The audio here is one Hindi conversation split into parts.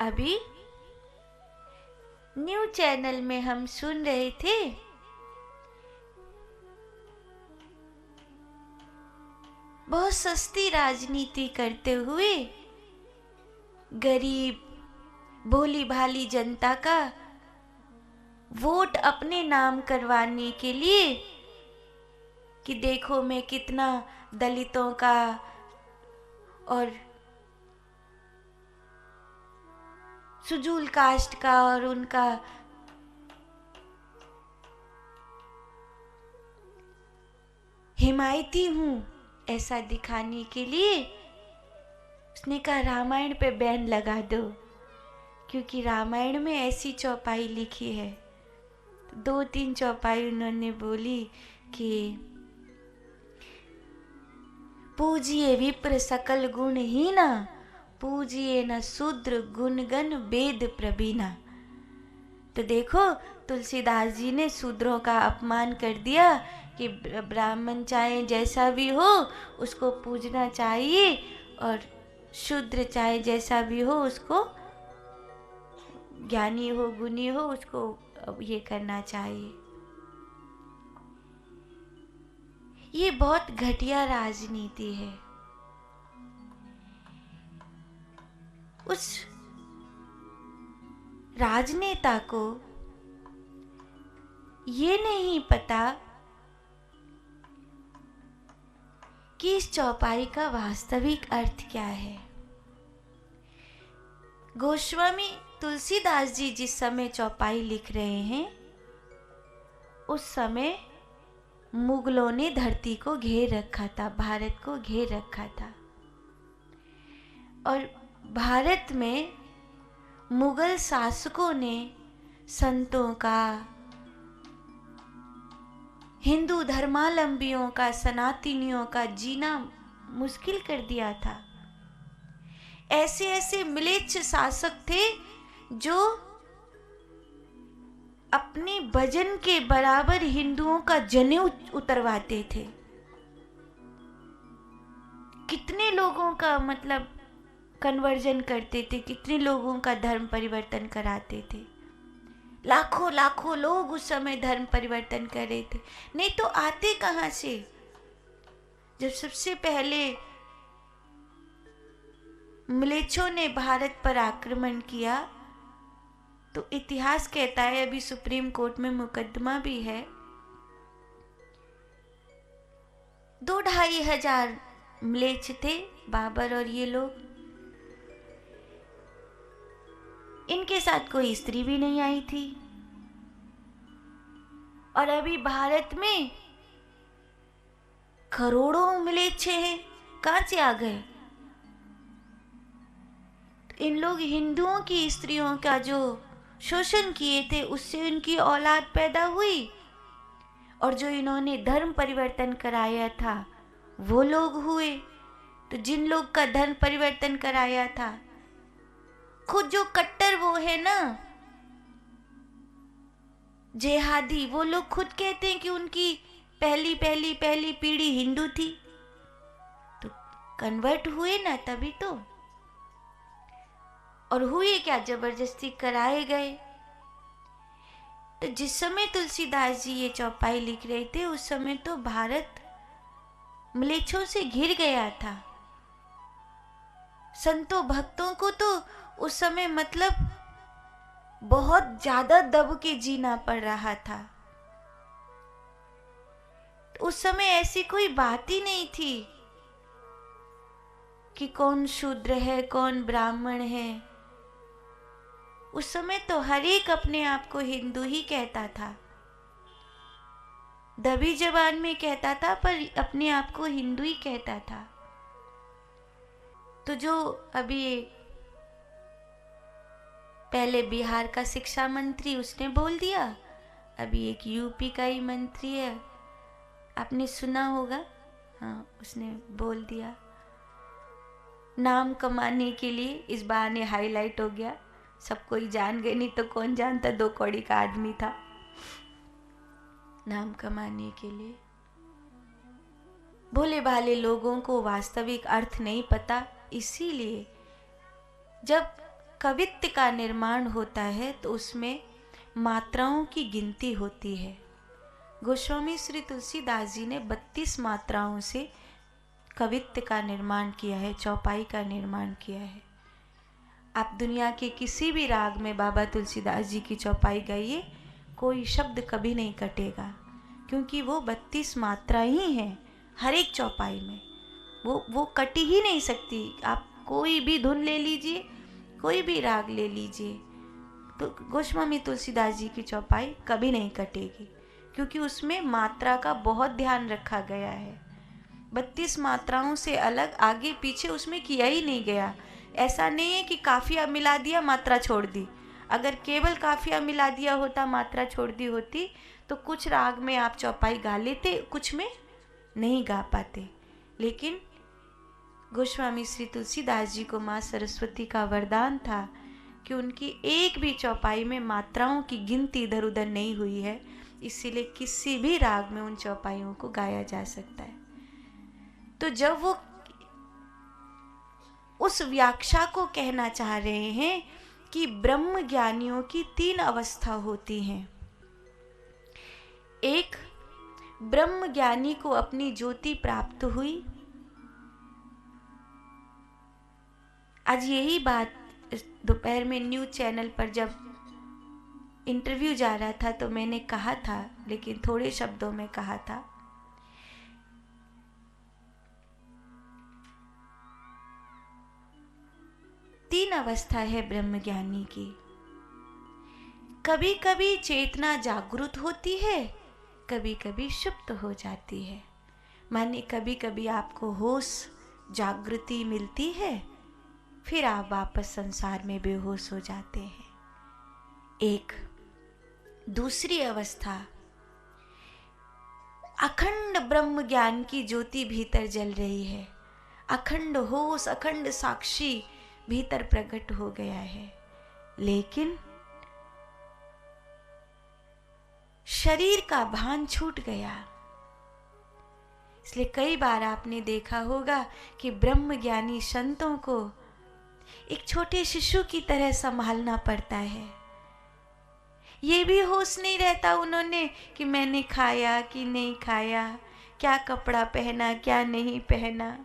अभी न्यू चैनल में हम सुन रहे थे बहुत सस्ती राजनीति करते हुए गरीब भोली भाली जनता का वोट अपने नाम करवाने के लिए कि देखो मैं कितना दलितों का और सुजूल कास्ट का और उनका हिमायती हूं, ऐसा दिखाने के लिए उसने कहा रामायण पे बैन लगा दो, क्योंकि रामायण में ऐसी चौपाई लिखी है। तो 2-3 चौपाई उन्होंने बोली कि पूजिए विप्र सकल गुणहीना, पूजिए न शूद्र गुणगण वेद प्रवीणा। तो देखो तुलसीदास जी ने शूद्रों का अपमान कर दिया कि ब्राह्मण चाहे जैसा भी हो उसको पूजना चाहिए और शूद्र चाहे जैसा भी हो उसको ज्ञानी हो गुणी हो उसको ये करना चाहिए। ये बहुत घटिया राजनीति है। उस राजनेता को ये नहीं पता कि इस चौपाई का वास्तविक अर्थ क्या है। गोस्वामी तुलसीदास जी जिस समय चौपाई लिख रहे हैं उस समय मुगलों ने धरती को घेर रखा था, भारत को घेर रखा था। और भारत में मुगल शासकों ने संतों का, हिंदू धर्मावलंबियों का, सनातनियों का जीना मुश्किल कर दिया था। ऐसे ऐसे म्लेच्छ शासक थे जो अपने वजन के बराबर हिंदुओं का जनेऊ उतरवाते थे। कितने लोगों का मतलब कन्वर्जन करते थे, कितने लोगों का धर्म परिवर्तन कराते थे। लाखों लाखों लोग उस समय धर्म परिवर्तन कर रहे थे। नहीं तो आते कहां से? जब सबसे पहले म्लेच्छों ने भारत पर आक्रमण किया तो इतिहास कहता है, अभी सुप्रीम कोर्ट में मुकदमा भी है, 2-2.5 हजार म्लेच्छ थे बाबर और ये लोग। इनके साथ कोई स्त्री भी नहीं आई थी। और अभी भारत में करोड़ों म्लेच्छ हैं, कहां से आ गए? इन लोग हिंदुओं की स्त्रियों का जो शोषण किए थे उससे उनकी औलाद पैदा हुई, और जो इन्होंने धर्म परिवर्तन कराया था वो लोग हुए। तो जिन लोग का धर्म परिवर्तन कराया था, खुद जो कट्टर वो है ना जेहादी, वो लोग खुद कहते हैं कि उनकी पहली पीढ़ी हिंदू थी। तो कन्वर्ट हुए ना तभी तो। और हुए क्या? जबरदस्ती कराए गए। तो जिस समय तुलसीदास जी ये चौपाई लिख रहे थे उस समय तो भारत म्लेच्छों से घिर गया था। संतों भक्तों को तो उस समय मतलब बहुत ज्यादा दब के जीना पड़ रहा था। उस समय ऐसी कोई बात ही नहीं थी कि कौन शूद्र है कौन ब्राह्मण है। उस समय तो हर एक अपने आप को हिंदू ही कहता था, दबी जबान में कहता था पर अपने आप को हिंदू ही कहता था। तो जो अभी पहले बिहार का शिक्षा मंत्री उसने बोल दिया, अभी एक यूपी का ही मंत्री है, आपने सुना होगा, हाँ उसने बोल दिया। नाम कमाने के लिए इस बहाने हाईलाइट हो गया, सब कोई जान गए, नहीं तो कौन जानता 2 कौड़ी का आदमी था। नाम कमाने के लिए भोले भाले लोगों को वास्तविक अर्थ नहीं पता, इसीलिए जब कवित्त का निर्माण होता है तो उसमें मात्राओं की गिनती होती है। गोस्वामी श्री तुलसीदास जी ने 32 मात्राओं से कवित्त का निर्माण किया है, चौपाई का निर्माण किया है। आप दुनिया के किसी भी राग में बाबा तुलसीदास जी की चौपाई गाइए, कोई शब्द कभी नहीं कटेगा, क्योंकि वो 32 मात्रा ही हैं हर एक चौपाई में। वो कटी ही नहीं सकती। आप कोई भी धुन ले लीजिए, कोई भी राग ले लीजिए, तो गोस्वामी तुलसीदास जी की चौपाई कभी नहीं कटेगी, क्योंकि उसमें मात्रा का बहुत ध्यान रखा गया है। 32 मात्राओं से अलग आगे पीछे उसमें किया ही नहीं गया। ऐसा नहीं है कि काफिया मिला दिया मात्रा छोड़ दी। अगर केवल काफिया मिला दिया होता, मात्रा छोड़ दी होती, तो कुछ राग में आप चौपाई गा लेते, कुछ में नहीं गा पाते। लेकिन गोस्वामी श्री तुलसीदास जी को माँ सरस्वती का वरदान था कि उनकी एक भी चौपाई में मात्राओं की गिनती इधर उधर नहीं हुई है, इसीलिए किसी भी राग में उन चौपाइयों को गाया जा सकता है। तो जब वो उस व्याख्या को कहना चाह रहे हैं कि ब्रह्म ज्ञानियों की 3 अवस्था होती हैं। एक, ब्रह्म ज्ञानी को अपनी ज्योति प्राप्त हुई। आज यही बात दोपहर में न्यूज चैनल पर जब इंटरव्यू जा रहा था तो मैंने कहा था, लेकिन थोड़े शब्दों में कहा था। तीन अवस्था है ब्रह्मज्ञानी की। कभी कभी चेतना जागृत होती है, कभी कभी सुप्त हो जाती है। माने कभी कभी आपको होश जागृति मिलती है, फिर आप वापस संसार में बेहोश हो जाते हैं। एक दूसरी अवस्था, अखंड ब्रह्म ज्ञान की ज्योति भीतर जल रही है, अखंड होश, अखंड साक्षी भीतर प्रकट हो गया है, लेकिन शरीर का भान छूट गया। इसलिए कई बार आपने देखा होगा कि ब्रह्म ज्ञानी संतों को एक छोटे शिशु की तरह संभालना पड़ता है। ये भी होश नहीं रहता उन्होंने कि मैंने खाया कि नहीं खाया, क्या कपड़ा पहना क्या नहीं पहना,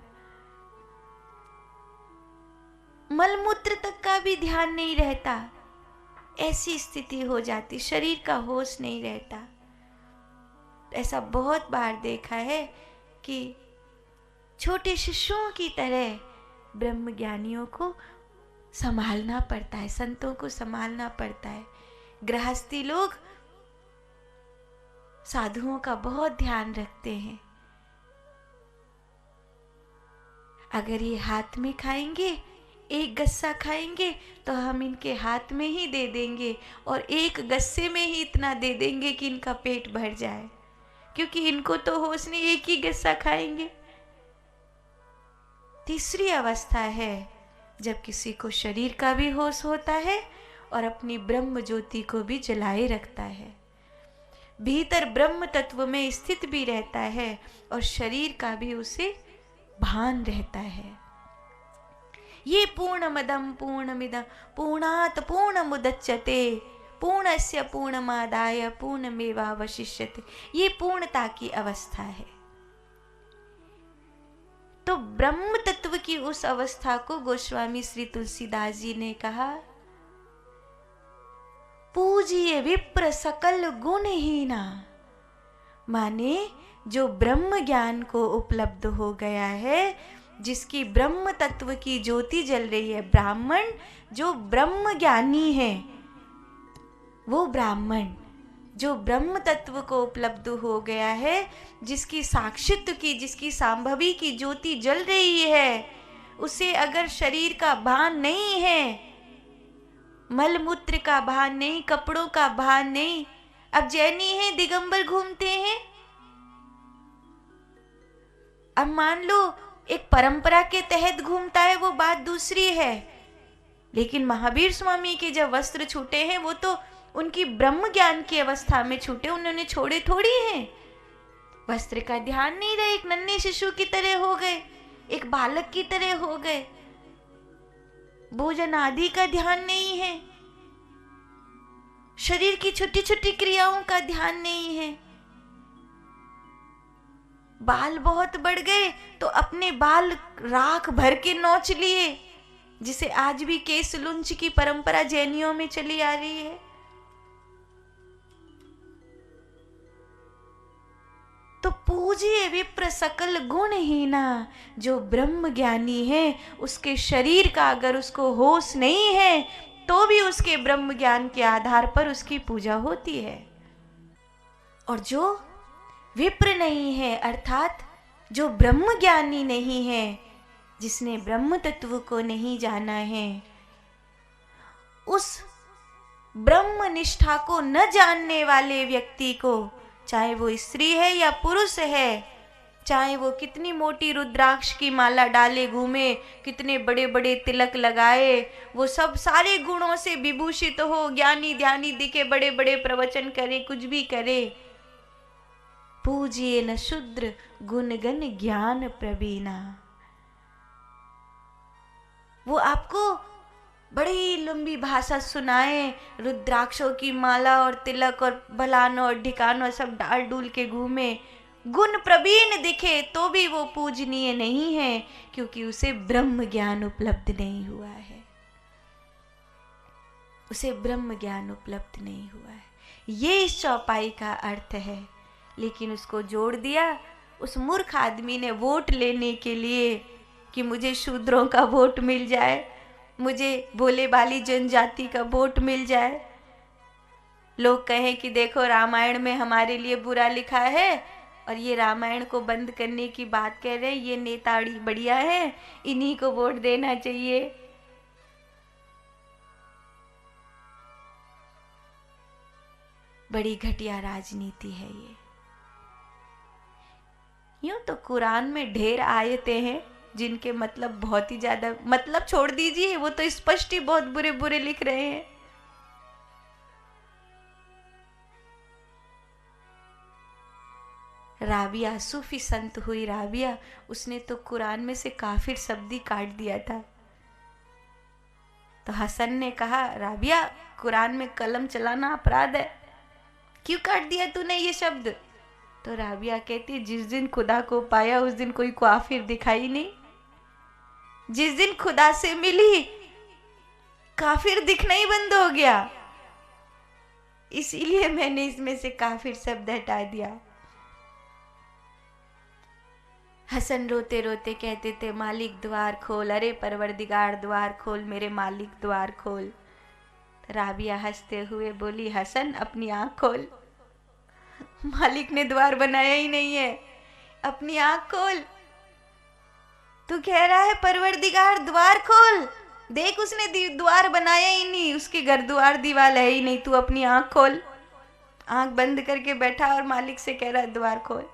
मलमूत्र तक का भी ध्यान नहीं रहता। ऐसी स्थिति हो जाती, शरीर का होश नहीं रहता। ऐसा बहुत बार देखा है कि छोटे शिशुओं की तरह ब्रह्म ज्ञानियों को संभालना पड़ता है, संतों को संभालना पड़ता है। गृहस्थी लोग साधुओं का बहुत ध्यान रखते हैं। अगर ये हाथ में खाएंगे, एक गस्सा खाएंगे तो हम इनके हाथ में ही दे देंगे और एक गस्से में ही इतना दे देंगे कि इनका पेट भर जाए, क्योंकि इनको तो होश नहीं, एक ही गस्सा खाएंगे। तीसरी अवस्था है जब किसी को शरीर का भी होश होता है और अपनी ब्रह्म ज्योति को भी जलाए रखता है, भीतर ब्रह्म तत्व में स्थित भी रहता है और शरीर का भी उसे भान रहता है। ये पूर्णमदं पूर्णमिदं पूर्णात् पूर्णमुदच्यते पूर्णस्य पूर्णमादाय पूर्णमेवावशिष्यते, ये पूर्णता की अवस्था है। तो ब्रह्म तत्व की उस अवस्था को गोस्वामी श्री तुलसीदास जी ने कहा, पूजिए विप्र सकल गुणहीना। माने जो ब्रह्म ज्ञान को उपलब्ध हो गया है, जिसकी ब्रह्म तत्व की ज्योति जल रही है, ब्राह्मण जो ब्रह्म ज्ञानी है, वो ब्राह्मण जो ब्रह्म तत्व को उपलब्ध हो गया है, जिसकी साक्षित्व की, जिसकी सांभवी की ज्योति जल रही है, उसे अगर शरीर का भान नहीं है, मलमूत्र का भान नहीं, कपड़ों का भान नहीं। अब जैनी है, दिगंबर घूमते हैं। अब मान लो एक परंपरा के तहत घूमता है, वो बात दूसरी है, लेकिन महावीर स्वामी के जब वस्त्र छूटे हैं, वो तो उनकी ब्रह्म ज्ञान की अवस्था में छूटे, उन्होंने छोड़े थोड़ी हैं। वस्त्र का ध्यान नहीं रहे, एक नन्हे शिशु की तरह हो गए, एक बालक की तरह हो गए। भोजन आदि का ध्यान नहीं है, शरीर की छोटी छोटी क्रियाओं का ध्यान नहीं है। बाल बहुत बढ़ गए तो अपने बाल राख भर के नोच लिए, जिसे आज भी केस लुंच की परंपरा जैनियों में चली आ रही है। तो पूजिए विप्र सकल गुणहीना, जो ब्रह्म ज्ञानी है उसके शरीर का अगर उसको होश नहीं है तो भी उसके ब्रह्म ज्ञान के आधार पर उसकी पूजा होती है। और जो विप्र नहीं है अर्थात जो ब्रह्म ज्ञानी नहीं है, जिसने ब्रह्म तत्व को नहीं जाना है, उस ब्रह्म निष्ठा को न जानने वाले व्यक्ति को, चाहे वो स्त्री है या पुरुष है, चाहे वो कितनी मोटी रुद्राक्ष की माला डाले घूमे, कितने बड़े बड़े तिलक लगाए, वो सब सारे गुणों से विभूषित हो, ज्ञानी ध्यानी दिखे, बड़े बड़े प्रवचन करे, कुछ भी करे, पूजिए न शूद्र गुणगन ज्ञान प्रवीणा। वो आपको बड़ी लंबी भाषा सुनाए, रुद्राक्षों की माला और तिलक और भलानो और ढिकानो सब डाल डूल के घूमे, गुण प्रवीण दिखे, तो भी वो पूजनीय नहीं है, क्योंकि उसे ब्रह्म ज्ञान उपलब्ध नहीं हुआ है। उसे ब्रह्म ज्ञान उपलब्ध नहीं हुआ है। ये इस चौपाई का अर्थ है। लेकिन उसको जोड़ दिया उस मूर्ख आदमी ने वोट लेने के लिए कि मुझे शूद्रों का वोट मिल जाए, मुझे भोले बाली जनजाति का वोट मिल जाए। लोग कहें कि देखो रामायण में हमारे लिए बुरा लिखा है और ये रामायण को बंद करने की बात कह रहे हैं, ये नेता बढ़िया है, इन्हीं को वोट देना चाहिए। बड़ी घटिया राजनीति है ये। यूं तो कुरान में ढेर आयतें हैं जिनके मतलब बहुत ही ज्यादा, मतलब छोड़ दीजिए, वो तो स्पष्ट ही बहुत बुरे बुरे लिख रहे हैं। राबिया सूफी संत हुई राबिया, उसने तो कुरान में से काफिर शब्द ही काट दिया था। तो हसन ने कहा, राबिया कुरान में कलम चलाना अपराध है, क्यों काट दिया तूने ये शब्द? तो राबिया कहती, जिस दिन खुदा को पाया उस दिन कोई काफिर दिखाई नहीं। जिस दिन खुदा से मिली काफिर दिखना ही बंद हो गया, इसीलिए मैंने इसमें से काफिर शब्द हटा दिया। हसन रोते रोते कहते थे, मालिक द्वार खोल, अरे परवरदिगार द्वार खोल, मेरे मालिक द्वार खोल। तो राबिया हंसते हुए बोली, हसन अपनी आंख खोल, मालिक ने द्वार बनाया ही नहीं है, अपनी आंख खोल। तू कह रहा है परवरदिगार द्वार खोल, देख उसने द्वार बनाया ही नहीं, उसके घर द्वार दीवार है ही नहीं, तू अपनी आंख खोल। आंख बंद करके बैठा और मालिक से कह रहा है द्वार खोल।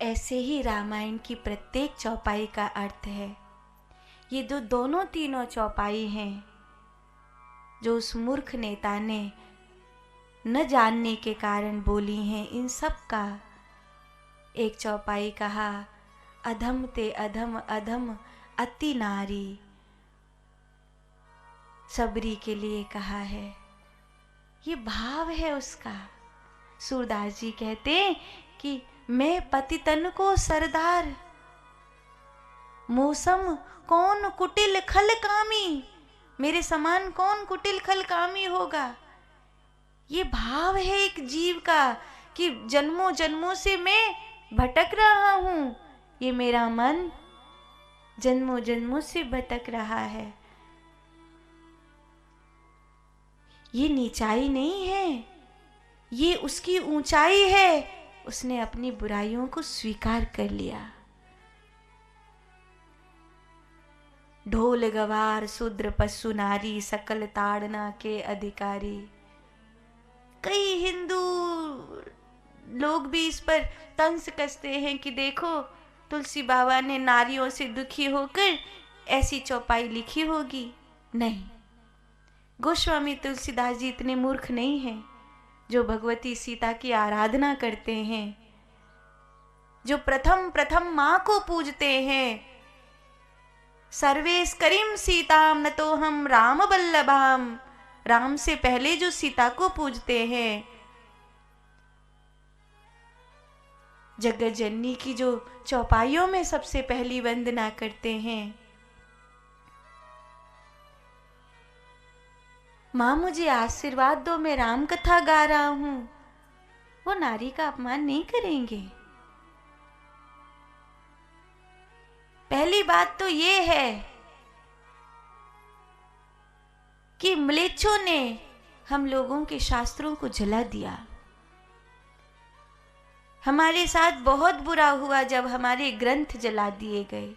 ऐसे ही रामायण की प्रत्येक चौपाई का अर्थ है। ये जो दोनों तीनों चौपाई हैं जो उस मूर्ख नेता ने न जानने के कारण बोली हैं, इन सब का एक चौपाई कहा, अधम ते अधम अधम अति नारी, सबरी के लिए कहा है। ये भाव है उसका। सूरदास जी कहते कि मैं पतितन को सरदार, मौसम कौन कुटिल खल कामी, मेरे समान कौन कुटिल खल कामी होगा। ये भाव है एक जीव का कि जन्मों जन्मों से मैं भटक रहा हूं, ये मेरा मन जन्मों जन्मों से भटक रहा है। ये नीचाई नहीं है, ये उसकी ऊंचाई है। उसने अपनी बुराइयों को स्वीकार कर लिया। ढोल गवार शूद्र पशु नारी, सकल ताड़ना के अधिकारी। कई हिंदू लोग भी इस पर तंज कसते हैं कि देखो तुलसी बाबा ने नारियों से दुखी होकर ऐसी चौपाई लिखी होगी। नहीं, गोस्वामी तुलसीदास जी इतने मूर्ख नहीं हैं जो भगवती सीता की आराधना करते हैं, जो प्रथम प्रथम माँ को पूजते हैं, सर्वेश करीम सीताम न तो हम राम बल्लभाम, राम से पहले जो सीता को पूजते हैं, जगत जननी की जो चौपाइयों में सबसे पहली वंदना करते हैं। माँ मुझे आशीर्वाद दो, मैं राम कथा गा रहा हूं, वो नारी का अपमान नहीं करेंगे। पहली बात तो ये है कि म्लेच्छों ने हम लोगों के शास्त्रों को जला दिया। हमारे साथ बहुत बुरा हुआ जब हमारे ग्रंथ जला दिए गए,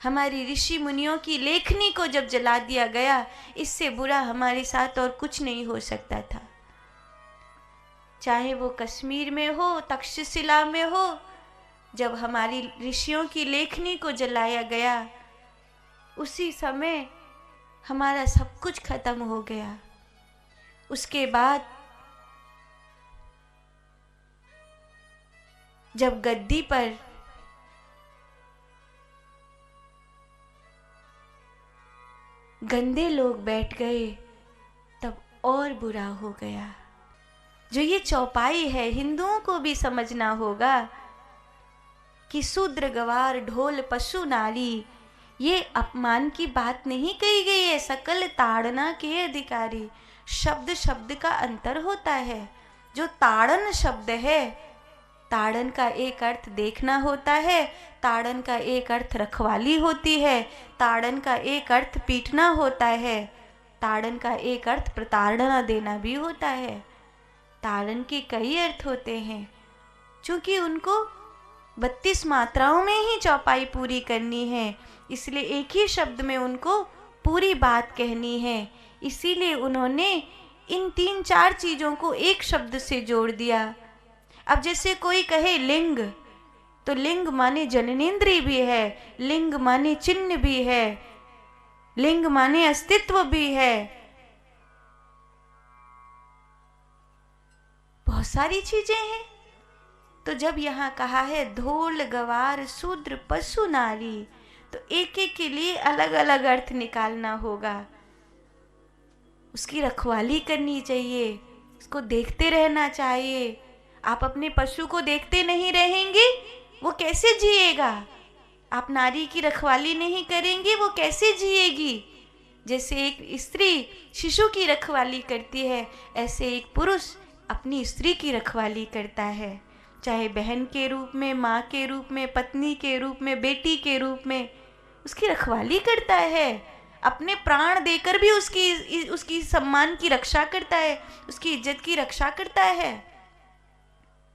हमारी ऋषि मुनियों की लेखनी को जब जला दिया गया, इससे बुरा हमारे साथ और कुछ नहीं हो सकता था। चाहे वो कश्मीर में हो, तक्षशिला में हो, जब हमारी ऋषियों की लेखनी को जलाया गया, उसी समय हमारा सब कुछ खत्म हो गया। उसके बाद जब गद्दी पर गंदे लोग बैठ गए, तब और बुरा हो गया। जो ये चौपाई है, हिंदुओं को भी समझना होगा कि शूद्र गवार ढोल पशु नारी, ये अपमान की बात नहीं कही गई है। सकल ताड़ना के अधिकारी, शब्द शब्द का अंतर होता है। जो ताड़न शब्द है, ताड़न का एक अर्थ देखना होता है, ताड़न का एक अर्थ रखवाली होती है, ताड़न का एक अर्थ पीटना होता है, ताड़न का एक अर्थ प्रताड़ना देना भी होता है। ताड़न के कई अर्थ होते हैं। चूंकि उनको 32 मात्राओं में ही चौपाई पूरी करनी है, इसलिए एक ही शब्द में उनको पूरी बात कहनी है। इसीलिए उन्होंने इन 3-4 चीज़ों को एक शब्द से जोड़ दिया। अब जैसे कोई कहे लिंग, तो लिंग माने जननेंद्रिय भी है, लिंग माने चिन्ह भी है, लिंग माने अस्तित्व भी है, बहुत सारी चीजें हैं। तो जब यहाँ कहा है ढोल गवार शूद्र पशु नारी, तो एक एक के लिए अलग अलग अर्थ निकालना होगा। उसकी रखवाली करनी चाहिए, उसको देखते रहना चाहिए। आप अपने पशु को देखते नहीं रहेंगे, वो कैसे जिएगा? आप नारी की रखवाली नहीं करेंगे, वो कैसे जिएगी? जैसे एक स्त्री शिशु की रखवाली करती है, ऐसे एक पुरुष अपनी स्त्री की रखवाली करता है, चाहे बहन के रूप में, माँ के रूप में, पत्नी के रूप में, बेटी के रूप में, उसकी रखवाली करता है। अपने प्राण देकर भी उसकी सम्मान की रक्षा करता है, उसकी इज्जत की रक्षा करता है।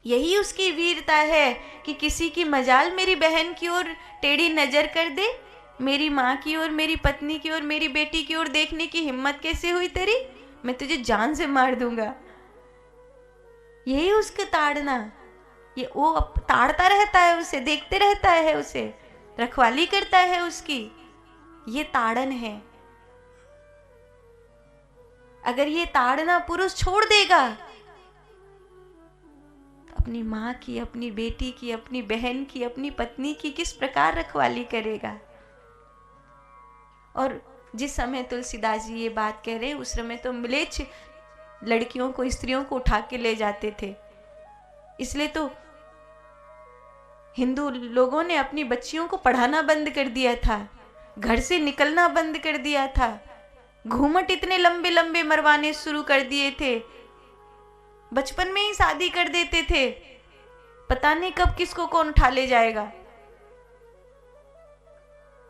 यही उसकी वीरता है कि किसी की मजाल मेरी बहन की ओर टेढ़ी नजर कर दे, मेरी माँ की ओर, मेरी पत्नी की ओर, मेरी बेटी की ओर देखने की हिम्मत कैसे हुई तेरी? मैं तुझे जान से मार दूंगा। यही उसका ताड़ना, ये वो ताड़ता रहता है उसे, देखते रहता है उसे, रखवाली करता है उसकी। ये ताड़न है। अगर ये ताड़ना पुरुष छोड़ देगा, तो अपनी माँ की, अपनी बेटी की, अपनी बहन की, अपनी पत्नी की किस प्रकार रखवाली करेगा? और जिस समय तुलसीदास जी ये बात कह रहे हैं, उस समय तो म्लेच्छ लड़कियों को, स्त्रियों को उठा के ले जाते थे। इसलिए तो हिंदू लोगों ने अपनी बच्चियों को पढ़ाना बंद कर दिया था, घर से निकलना बंद कर दिया था, घूमट इतने लंबे लंबे मरवाने शुरू कर दिए थे, बचपन में ही शादी कर देते थे। पता नहीं कब किसको कौन उठा ले जाएगा।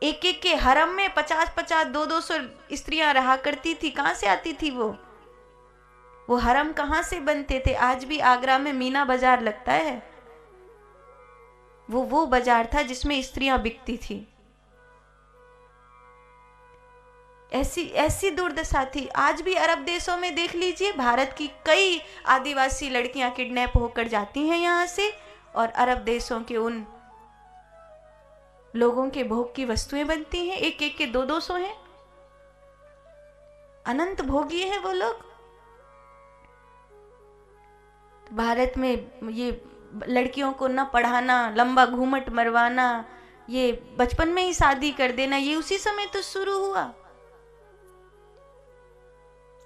एक एक के हरम में 50-50, 200-200 स्त्रियां रहा करती थी। कहां से आती थी वो हरम कहां से बनते थे? आज भी आगरा में मीना बाजार लगता है, वो बाजार था जिसमें स्त्रियां बिकती थी। ऐसी दुर्दशा थी। आज भी अरब देशों में देख लीजिए, भारत की कई आदिवासी लड़कियां किडनैप होकर जाती हैं यहां से, और अरब देशों के उन लोगों के भोग की वस्तुएं बनती हैं। एक एक के 200-200 हैं। अनंत भोगी हैं वो लोग। भारत में ये लड़कियों को न पढ़ाना, लंबा घूमट मरवाना, ये बचपन में ही शादी कर देना, ये उसी समय तो शुरू हुआ।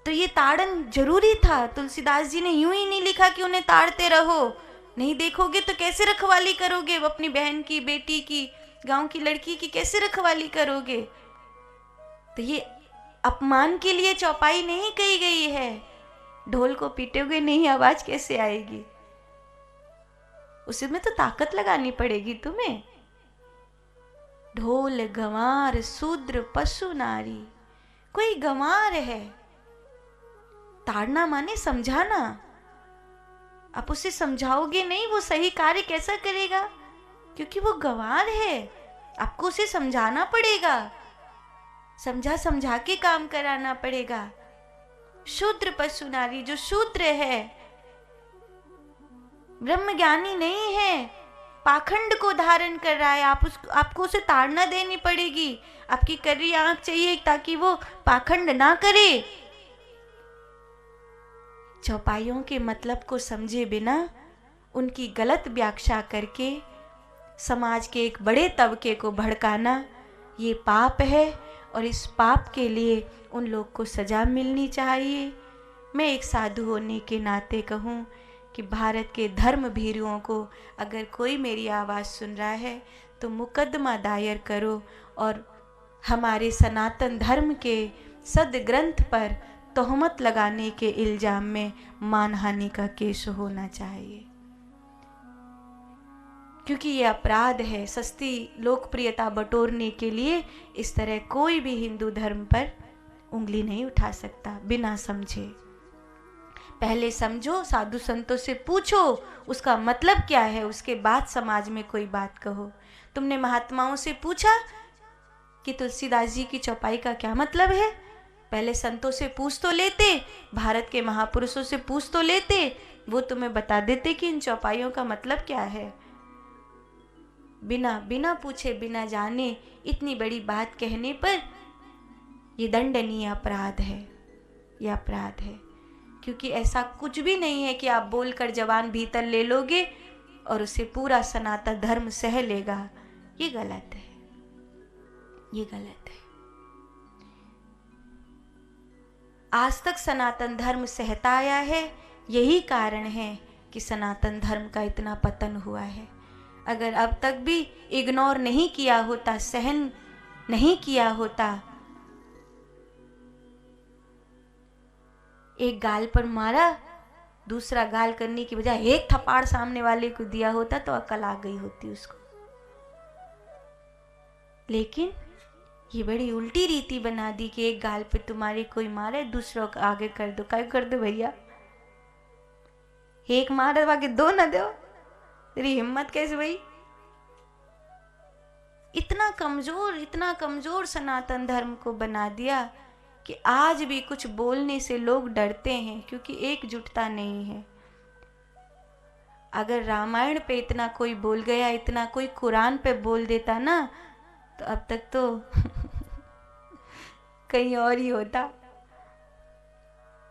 तो ये ताड़न जरूरी था। तुलसीदास जी ने यूं ही नहीं लिखा कि उन्हें ताड़ते रहो, नहीं देखोगे तो कैसे रखवाली करोगे अपनी बहन की, बेटी की, गांव की लड़की की कैसे रखवाली करोगे। तो ये अपमान के लिए चौपाई नहीं कही गई है। ढोल को पीटोगे नहीं, आवाज कैसे आएगी, उसमें तो ताकत लगानी पड़ेगी तुम्हें। ढोल गंवार शूद्र पशु नारी, कोई गंवार है, ताड़ना माने समझाना। आप उसे समझाओगे नहीं, वो सही कार्य कैसा करेगा, क्योंकि वो गंवार है। आपको उसे समझाना पड़ेगा, समझा समझा के काम कराना पड़ेगा। शूद्र पशु नारी, जो शूद्र है, ब्रह्म ज्ञानी नहीं है, पाखंड को धारण कर रहा है, आपको उसे ताड़ना देनी पड़ेगी। आपकी कर्री आंख चाहिए ताकि वो पाखंड ना करे। चौपाइयों के मतलब को समझे बिना उनकी गलत व्याख्या करके समाज के एक बड़े तबके को भड़काना, ये पाप है। और इस पाप के लिए उन लोग को सजा मिलनी चाहिए। मैं एक साधु होने के नाते कहूँ कि भारत के धर्म भीरुओं को अगर कोई मेरी आवाज़ सुन रहा है तो मुकदमा दायर करो और हमारे सनातन धर्म के सदग्रंथ पर तोहमत लगाने के इल्जाम में मानहानि का केस होना चाहिए, क्योंकि ये अपराध है। सस्ती लोकप्रियता बटोरने के लिए इस तरह कोई भी हिंदू धर्म पर उंगली नहीं उठा सकता बिना समझे। पहले समझो, साधु संतों से पूछो उसका मतलब क्या है, उसके बाद समाज में कोई बात कहो। तुमने महात्माओं से पूछा कि तुलसीदास जी की चौपाई का क्या मतलब है? पहले संतों से पूछ तो लेते, भारत के महापुरुषों से पूछ तो लेते, वो तुम्हें बता देते कि इन चौपाइयों का मतलब क्या है। बिना पूछे बिना जाने इतनी बड़ी बात कहने पर ये दंडनीय अपराध है, ये अपराध है। क्योंकि ऐसा कुछ भी नहीं है कि आप बोलकर जवान भीतर ले लोगे और उसे पूरा सनातन धर्म सह लेगा। ये गलत है, ये गलत है। आज तक सनातन धर्म सहता आया है, यही कारण है कि सनातन धर्म का इतना पतन हुआ है। अगर अब तक भी इग्नोर नहीं किया होता, सहन नहीं किया होता, एक गाल पर मारा, दूसरा गाल करने की बजाय एक थप्पड़ सामने वाले को दिया होता तो अकल आ गई होती उसको। लेकिन ये बड़ी उल्टी रीति बना दी कि एक गाल पे तुम्हारे कोई मारे, दूसरों को आगे कर दो। क्या कर दो भैया, एक मारे आगे दो न दो, तेरी हिम्मत कैसे भाई? इतना कमजोर सनातन धर्म को बना दिया कि आज भी कुछ बोलने से लोग डरते हैं, क्योंकि एकजुटता नहीं है। अगर रामायण पे इतना कोई बोल गया, इतना कोई कुरान पे बोल देता ना, तो अब तक तो कहीं और ही होता।